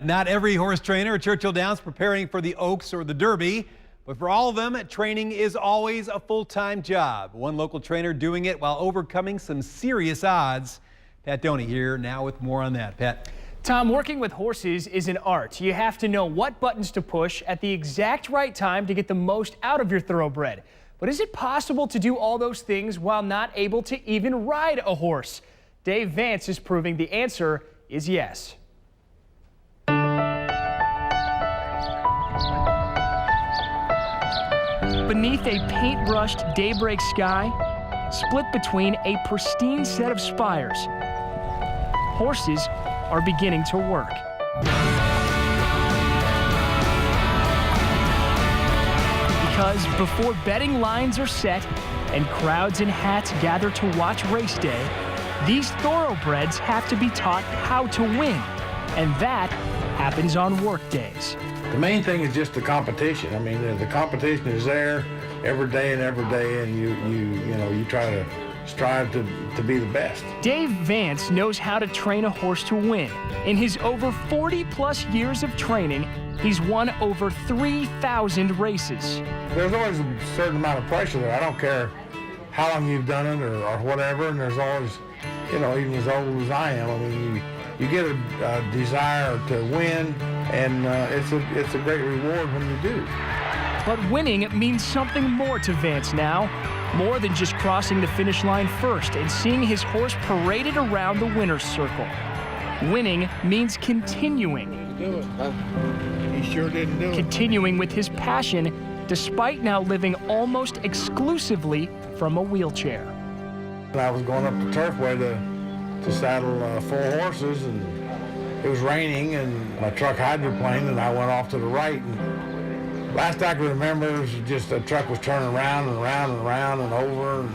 Not every horse trainer at Churchill Downs preparing for the Oaks or the Derby, but for all of them, training is always a full-time job. One local trainer doing it while overcoming some serious odds. Pat Doney here now with more on that. Pat. Tom, working with horses is an art. You have to know what buttons to push at the exact right time to get the most out of your thoroughbred. But is it possible to do all those things while not able to even ride a horse? Dave Vance is proving the answer is yes. Beneath a paint-brushed daybreak sky, split between a pristine set of spires, horses are beginning to work. Because before betting lines are set and crowds in hats gather to watch race day, these thoroughbreds have to be taught how to win, and that happens on work days. The main thing is just the competition. I mean, the competition is there every day, and you try to strive to be the best. Dave Vance knows how to train a horse to win. In his over 40-plus years of training, he's won over 3,000 races. There's always a certain amount of pressure there. I don't care how long you've done it or whatever, and there's always, even as old as I am, I mean, you get a desire to win, and it's a great reward when you do. But winning means something more to Vance now, more than just crossing the finish line first and seeing his horse paraded around the winner's circle. Winning means continuing. He sure didn't do it. Continuing with his passion, despite now living almost exclusively from a wheelchair. I was going up the turfway to saddle 4 horses, and it was raining, and my truck hydroplaned, and I went off to the right. And last I can remember, it was just the truck was turning around and around and around and over, and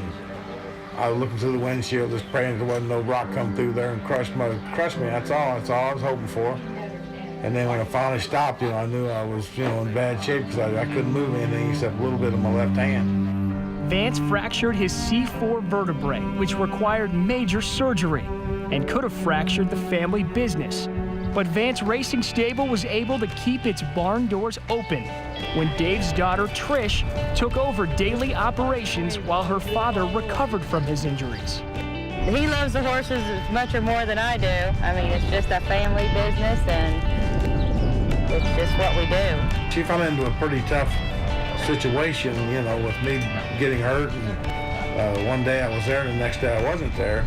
I was looking through the windshield, just praying there wasn't no rock come through there and crush me. That's all I was hoping for. And then when I finally stopped, I knew I was, in bad shape because I couldn't move anything except a little bit of my left hand. Vance fractured his C4 vertebrae, which required major surgery and could have fractured the family business. But Vance Racing Stable was able to keep its barn doors open when Dave's daughter, Trish, took over daily operations while her father recovered from his injuries. He loves the horses as much or more than I do. I mean, it's just a family business, and it's just what we do. She fell into a pretty tough situation, with me getting hurt, and one day I was there, the next day I wasn't there,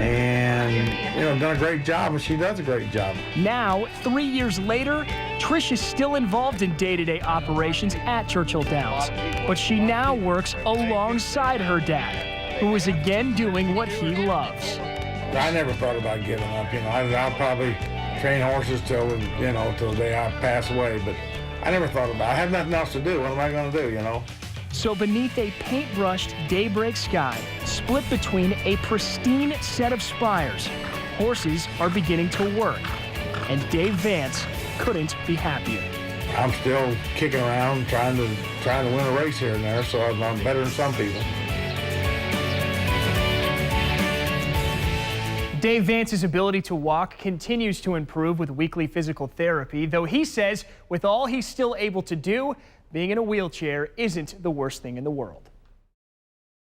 and done a great job, and she does a great job. Now, 3 years later, Trish is still involved in day-to-day operations at Churchill Downs, but she now works alongside her dad, who is again doing what he loves. I never thought about giving up. I'll probably train horses till the day I pass away, but I never thought about it. I have nothing else to do. What am I going to do, So beneath a paint-brushed daybreak sky, split between a pristine set of spires, horses are beginning to work. And Dave Vance couldn't be happier. I'm still kicking around trying to win a race here and there, so I'm better than some people. Dave Vance's ability to walk continues to improve with weekly physical therapy, though he says with all he's still able to do, being in a wheelchair isn't the worst thing in the world.